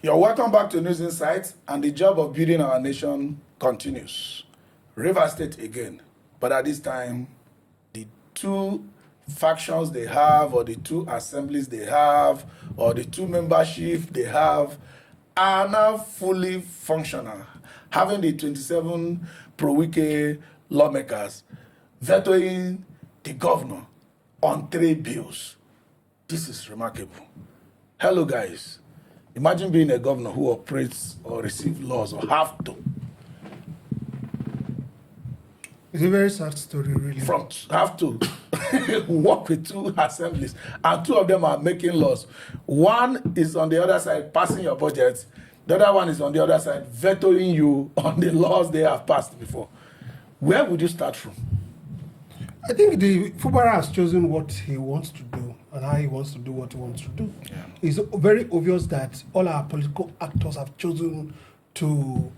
You're welcome back to News Insights, and the job of building our nation continues. Rivers State again, but at this time, the two factions they have, or the two assemblies they have, or the two membership they have, are now fully functional, having the 27 pro-Wike lawmakers vetoing the governor on 3 bills. This is remarkable. Hello, guys. Imagine being a governor who operates or receives laws or have to. It's a very sad story, really. Have to work with 2 assemblies, and 2 of them are making laws. One is on the other side passing your budget. The other one is on the other side vetoing you on the laws they have passed before. Where would you start from? I think the Fubara has chosen what he wants to do and how he wants to do what he wants to do. Yeah. It's very obvious that all our political actors have chosen to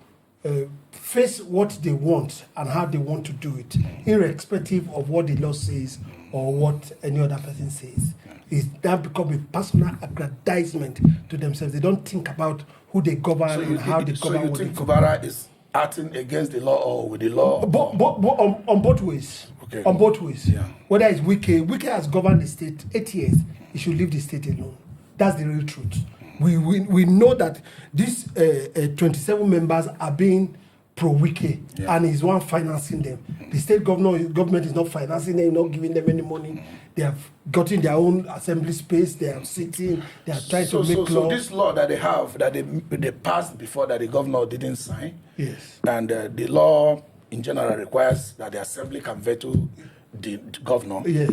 face what they want and how they want to do it, irrespective of what the law says or what any other person says. It's now become a personal aggrandizement to themselves. They don't think about who they govern and how they govern. So you think Fubara is acting against the law or with the law? On both ways. Okay. On both ways. Yeah. Whether it's Wike has governed the state 8 years, he should leave the state alone. That's the real truth. We know that these 27 members are being pro-Wike, and he's one financing them. The state government is not financing them, not giving them any money. They have gotten their own assembly space. They are sitting. They are trying to make law. So this law that they have, that they passed before, that the governor didn't sign. Yes. And the law in general requires that the assembly can veto the governor. Yes.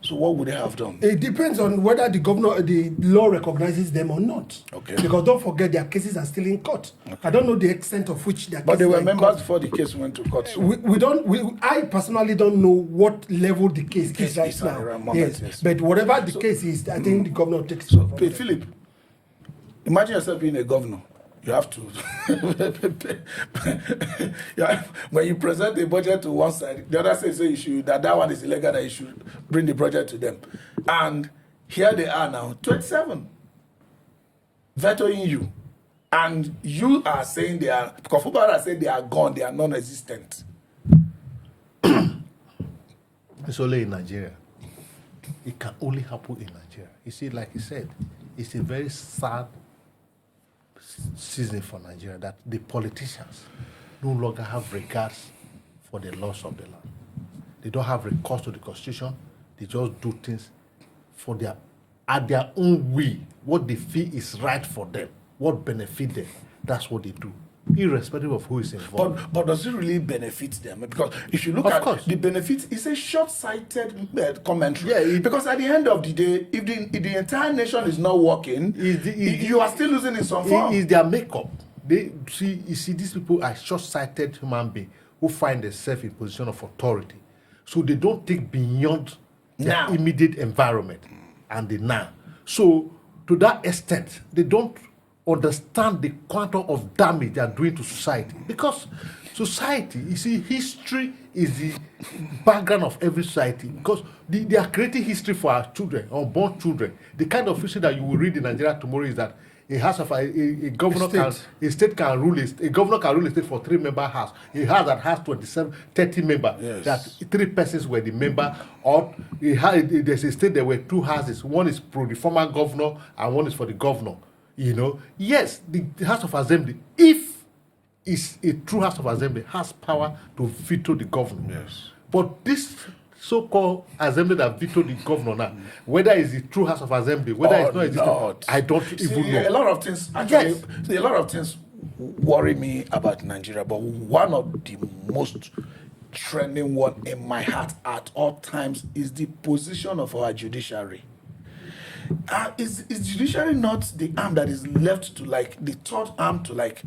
So what would they have done? It depends on whether the law recognizes them or not. Okay. Because don't forget, their cases are still in court. Okay. I don't know the extent of which their but cases they were are members in court. before the case went to court. So. I personally don't know what level the case is right now. Yes. But whatever the case is, I think the governor takes it. So, Philip, imagine yourself being a governor. You have to. When you present the budget to one side, the other side say you should, that one is illegal, that you should bring the budget to them. And here they are now, 27, vetoing you. And you are saying they are, because Fubara said they are gone, they are non-existent. It's only in Nigeria. It can only happen in Nigeria. You see, like he said, it's a very sad season for Nigeria that the politicians no longer have regards for the laws of the land. They don't have recourse to the constitution. They just do things at their own way. What they feel is right for them, what benefit them, that's what they do, irrespective of who is involved. But does it really benefit them? Because if you look at the benefits, it's a short-sighted commentary. Yeah, because at the end of the day, if the entire nation is not working, you are still losing in some form. It's their makeup. You see, these people are short-sighted human beings who find themselves in position of authority. So they don't think beyond their immediate environment and the now. So to that extent, they don't understand the quantum of damage they are doing to society. Because society, you see, history is the background of every society. Because they are creating history for our children, unborn children. The kind of history that you will read in Nigeria tomorrow is that a governor can rule a state for 3-member house. A house that has 30 members. Yes. That 3 persons were the member. Or there's a state there were 2 houses. One is for the former governor and one is for the governor. You know, yes, the House of Assembly, if it's a true House of Assembly, has power to veto the governor. Yes. But this so-called assembly that vetoed the governor now, whether it's the true House of Assembly, whether it's not existing, I don't even know. A lot of things, actually, a lot of things worry me about Nigeria, but one of the most trending one in my heart at all times is the position of our judiciary. Is judiciary not the arm that is left to, like, the third arm to, like,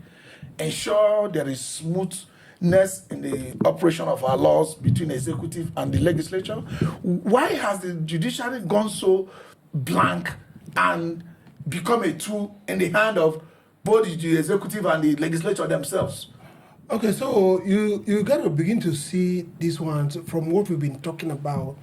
ensure there is smoothness in the operation of our laws between the executive and the legislature? Why has the judiciary gone so blank and become a tool in the hand of both the executive and the legislature themselves? Okay, so you got to begin to see these ones from what we've been talking about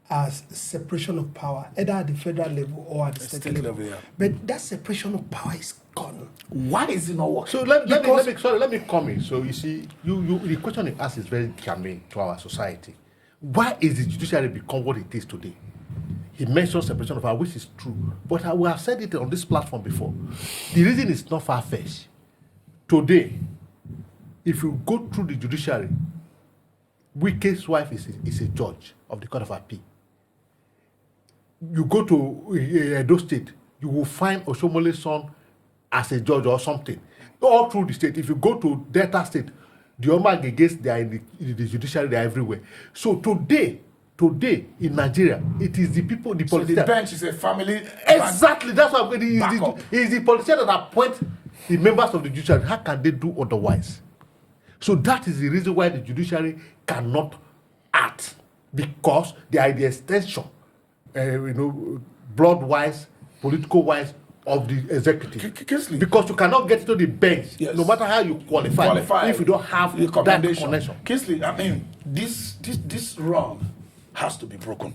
as separation of power, either at the federal level or at the state level. Yeah. But that separation of power is gone. Why is it not working? So let me come in. So you see, the question you ask is very germane to our society. Why is the judiciary become what it is today? He mentioned separation of power, which is true, but we have said it on this platform before. The reason is not far-fetched. Today, if you go through the judiciary, Wike's wife is a judge of the Court of Appeal. You go to Edo State, you will find Oshomole's son as a judge or something. All through the state. If you go to Delta State, the Omagegets, they are in the judiciary, they are everywhere. So today in Nigeria, it is the people, the politicians. So the bench is a family. Exactly, that's why it is the politicians that appoint the members of the judiciary. How can they do otherwise? So that is the reason why the judiciary cannot act, because they are the extension, blood-wise, political-wise, of the executive. Because you cannot get to the bench, no matter how you qualify if you don't have that connection. Kingsley, I mean, this run has to be broken.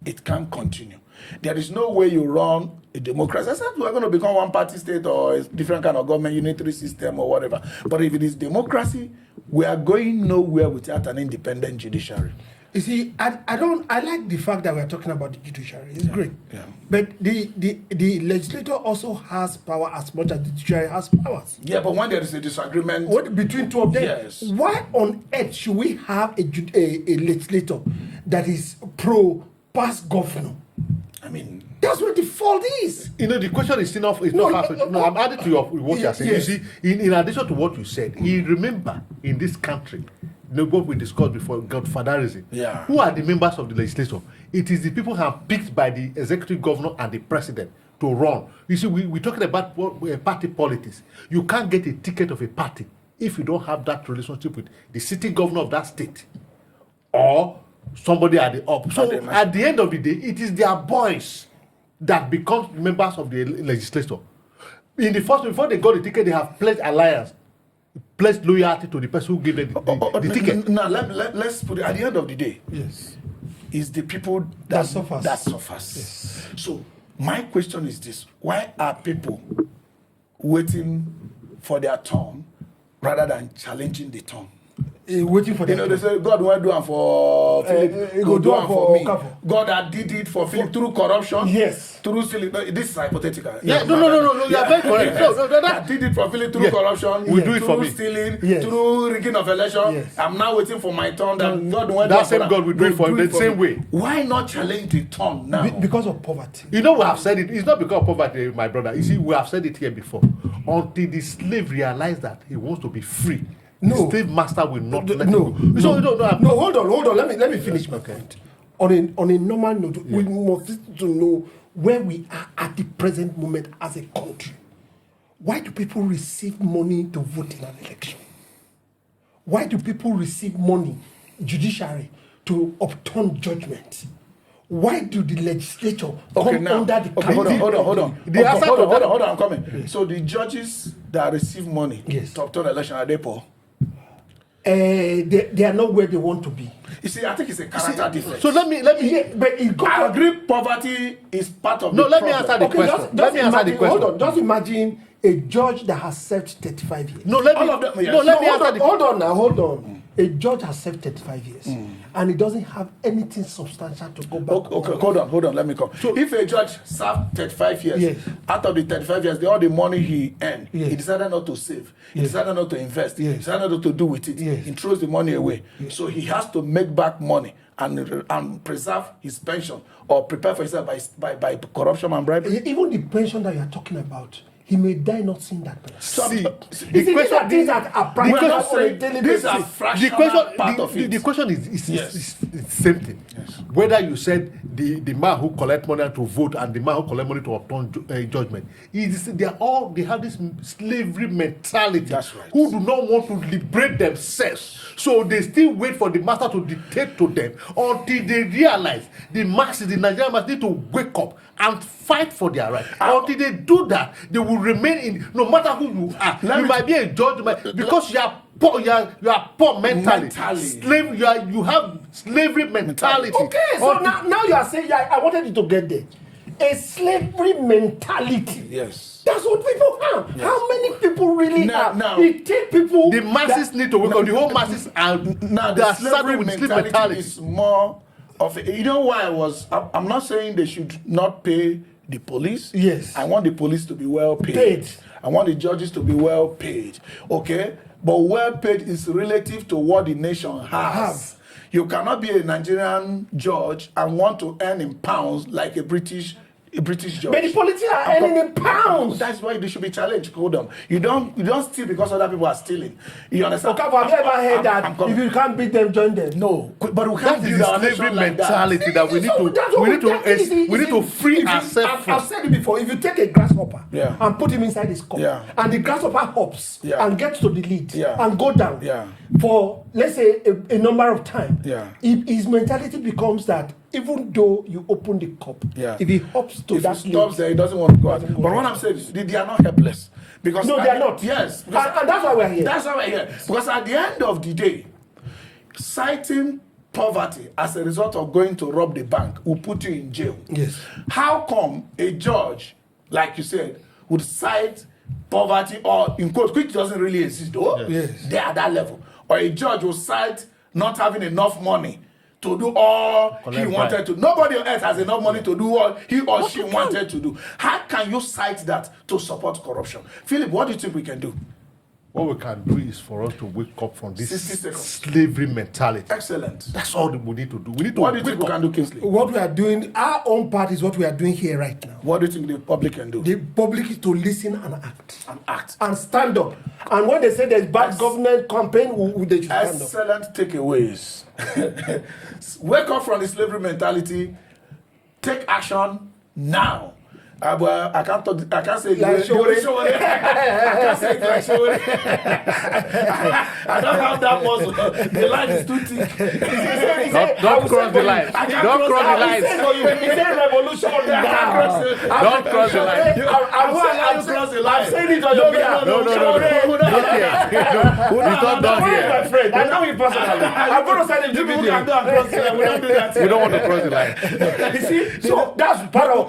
It can't continue. There is no way you run a democracy. Except we're going to become one-party state or a different kind of government, unitary system or whatever. But if it is democracy, we are going nowhere without an independent judiciary. You see, I like the fact that we are talking about the judiciary. It's great. Yeah. But the legislator also has power as much as the judiciary has powers. Yeah, but when there is a disagreement between two of them, yes. Why on earth should we have a legislator that is pro-past governor? I mean, that's what the fault is. The question is enough. It's not far-fetched. No, I'm adding to what you're saying. Yes. You see, in addition to what you said, remember in this country, what we discussed before, godfatherism. Yeah. Who are the members of the legislature? It is the people who are picked by the executive governor and the president to run. You see, we're talking about party politics. You can't get a ticket of a party if you don't have that relationship with the sitting governor of that state or somebody at the up. So at the end of the day, it is their boys that become members of the legislature. In the first, before they got the ticket, they have pledged alliance, pledged loyalty to the person who gave them the ticket. Now let's put it at the end of the day. Yes. Is the people that suffers. Yes. So my question is this: why are people waiting for their turn rather than challenging the turn? Waiting for they say God won't do it for Philip. He will do it for me. Okafor. God that did it for Philip through corruption. Yes. Through Philip. No, this is hypothetical. Yeah. No. You are very correct. Yes. No, that did it for Philip through corruption. Will do it for me. Through stealing. Yes. Through rigging of election. Yes. I'm now waiting for my turn. That God won't that same God will do it for him the same way. Why not challenge the turn now? Because of poverty. We have said it. It's not because of poverty, my brother. You see, we have said it here before. Until the slave realized that he wants to be free. No. The slave master will not let him No. go. No, hold on. Let me finish my point. On a normal note, we must to know where we are at the present moment as a country. Why do people receive money to vote in an election? Why do people receive money, judiciary, to upturn judgment? Why do the legislature come under the hold on. Hold on, I'm coming. Yes. So the judges that receive money to upturn election, are they poor? They are not where they want to be. You see, I think it's a character difference. So let me. Yeah, but I agree. Poverty is part of the problem. Let me answer the question. Let me answer the question. Hold on. Just imagine a judge that has served 35 years. Hold on. A judge has served 35 years, and he doesn't have anything substantial to go back. Okay, hold on. Let me come. So if a judge served 35 years, out of the 35 years, all the money he earned, he decided not to save. He decided not to invest. He decided not to do with it. He throws the money away. So he has to make back money and preserve his pension or prepare for himself by corruption and bribery. Even the pension that you are talking about, he may die not seeing that pension. These are things that are practical on a daily basis. The question is the same thing. Yes. Whether you said the man who collect money to vote and the man who collect money to upturn judgment, they have this slavery mentality. That's right. Who do not want to liberate themselves, so they still wait for the master to dictate to them until they realize the Nigerian masses need to wake up and fight for their right. Until they do that, they will remain in, no matter who you are. You might be a judge, because you are poor. You are poor mentally. Mentally. Slave. You have slavery mentality. Okay, so now you are saying, I wanted you to get there. A slavery mentality. Yes. That's what people have. Yes. How many people really have? Now, it take people. The masses need to work on. The whole masses are Now, they the are saddled with slave mentality. is more of a, you know why I'm not saying they should not pay the police. Yes. I want the police to be well paid. Paid. I want the judges to be well paid. Okay? But well paid is relative to what the nation has. You cannot be a Nigerian judge and want to earn in pounds like a British judge. But the politicians are earning in pounds. That's why they should be challenged. Hold on. You don't steal because other people are stealing. You understand? Okay, have you ever heard that if you can't beat them, join them? No, but we That can't is build the our slavery nation like that. mentality that we need to we need to free ourselves I've said it before. If you take a grasshopper and put him inside his cup, and the grasshopper hops and gets to the lead and go down for, let's say, a number of times, his mentality becomes that even though you open the cup, if he hops to that he stops there, he doesn't want to go out. But what I'm saying is, they are not helpless. Because no, they are not. Yes. And that's why we're here. That's why we're here. Because at the end of the day, citing poverty as a result of going to rob the bank will put you in jail. Yes. How come a judge, like you said, would cite poverty or, in quotes, which doesn't really exist, though? Yes. They're at that level. Or a judge will cite not having enough money to do all he wanted to. Nobody else has enough money to do all he or she wanted to do. How can you cite that to support corruption? Philip, what do you think we can do? What we can do is for us to wake up from this 60 seconds. slavery mentality. Excellent. That's all that we need to do. We need to What do you wake think we up. can do, Kingsley? What we are doing, our own part is what we are doing here right now. What do you think the public can do? The public is to listen and act. And act. And stand up. And when they say there's bad government campaign, they should stand up. Excellent takeaways. Wake up from the slavery mentality. Take action now. But I can't talk. I can't say it Like Showdown. I can't say it like Showdown. I don't have that muscle. The line is too thick. Don't cross the line. Don't cross the line. He said revolution now. Don't cross the line. I'm saying it on your behalf. No. It's not done here. My friend, I know you personally. I'm going to send him to We video. can do across the line. We don't do that. We don't want to cross the line. You see, so that's part of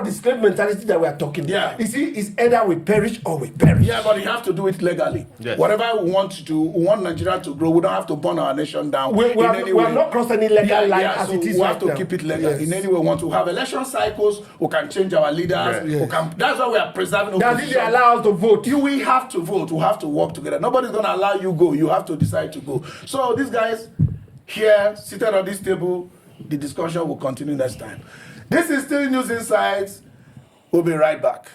the slave mentality that we are talking. Yeah. You see, it's either we perish or we perish. Yeah, but you have to do it legally. Yes. Whatever we want to do, we want Nigeria to grow. We don't have to burn our nation down. We in have any way. not crossed any legal line as so it is we right have to now. keep it legal. Yes. In any way, we want to have election cycles. We can change our leaders. Yes. We can, that's why we are preserving Does opposition. it allow us to vote? We have to vote. We have to work together. Nobody's going to allow you go. You have to decide to go. So these guys here, seated on this table, the discussion will continue next time. This is still News Insights. We'll be right back.